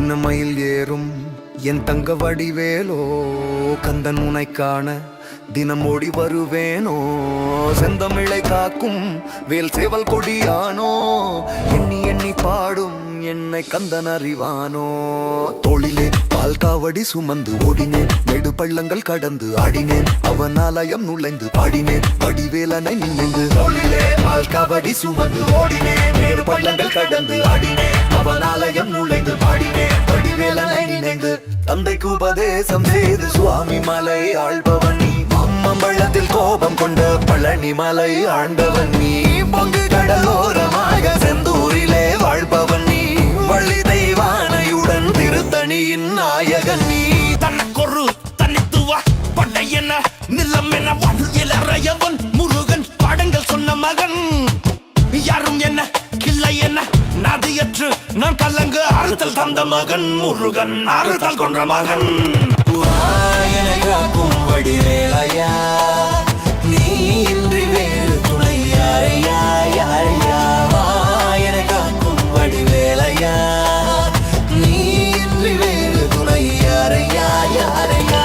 சின்னமயில் ஏறும் என் தங்க வடிவேலோ கந்தன் உனை காண தினம் ஓடி வருவேனோ செந்தமிழை காக்கும் வேல் சேவல் கொடியானோ எண்ணி எண்ணி பாடும் என்னை கந்தன் அறிவானோ தோளிலே பால் காவடி சுமந்து ஓடினேன் நெடு பள்ளங்கள் கடந்து ஆடினேன் அவன் ஆலயம் நுழைந்து பாடினேன் வடிவேலனை நினைந்து தோளிலே பால் காவடி சுமந்து ஓடினேன் நெடு பள்ளங்கள் கடந்து ஆடினேன் அவன் ஆலயம் நுழைந்து பாடினேன் வடிவேலனை நினைந்து தந்தைக்கு உபதேசம் செய்து சுவாமி மலை ஆள்பவன் நீ மாம்பழத்தில் கோபம் கொண்ட பழனி மலை ஆண்டவன் நீ பொங்கு கடலோரமாக செந்தூரிலே வாழ்பவன் நீ வள்ளி தெய்வானையுடன் திருத்தணியின் நாயகன் நீ தனக்கொரு தனித்துவ படை என நிலம் என வாழ்க்கையவன் முருகன் பாடங்கள் சொன்ன மகன் யாரும் என்ன கிள்ளை என்ன நதியற்று நான் கலங்கு அறுத்தல் தந்த மகன் முருகன் அறுத்தல் கொன்ற மகன் காக்கும் வடிவேலையா நீ இன்றி வேறு துணை யாரையா யாரையா என காக்கும் வடிவேலையா நீ இன்றி வேறு துணை யாரையா யாரையா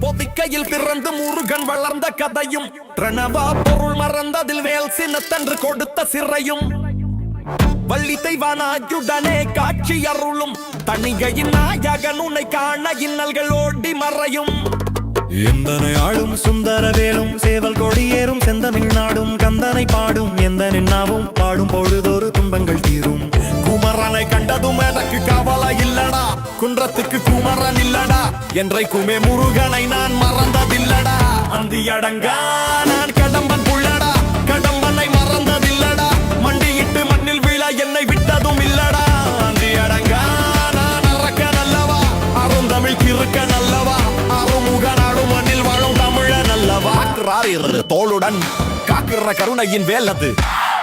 பொதிக்கையில் பிறந்து முருகன் வளர்ந்த கதையும் பிரணவா பொருள் மறந்ததில் வேல் சின்னத்தன்று கொடுத்த சிறையும் வள்ளி தெய்வானாயுடனே காட்சி அருளும் தணிகையின் நாயகன் உன்னை காண இன்னல்கள் ஓடி மறையும் எந்தனை ஆளும் சுந்தர வேலும் சேவல் கொடியேறும் செந்தமிழ் நாடும் கந்தனை பாடும் எந்த நின்னாவும் பாடும் பொழுதொரு துன்பங்கள் தீரும் குமரனை கண்டதும் எனக்கு கவலை இல்லடா குன்றத்துக்கு குமரன் இல்லடா என்றைக்குமே முருகனை நான் மறந்ததில்லடா அந்தி அடங்கா நான் கடம்பன் புள்ளடா கடம்பனை மறந்ததில்லடா மண்டியிட்டு மண்ணில் வீழ என்னை விட்டதும் இல்லடா அந்தி அடங்கா நான் அரக்க நல்லவா அருந்தமிழ் கிறுக்க நல்லவா அருமுக நாடு மண்ணில் வாழும் தமிழ நல்லவா தோளுடன் காக்கிற கருணையின் வேலது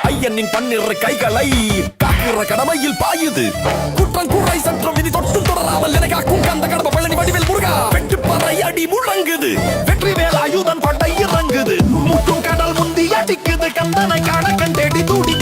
ஐயனின் பன்னிரு கைகளை காக்கிற கடமையில் பாயுது குற்றம் குறை சற்றம் இனி தொட்டு தொடராமல் என காக்கும் கந்த கடமை பழனி வடிவேல் முருகா வெட்டு பறை அடி முழங்குது வெற்றி வேல் ஆயுதன் பட்டை இறங்குது முட்டும் கடல் முந்தி அடிக்குது கந்தனை காண கண்டேடி தூடி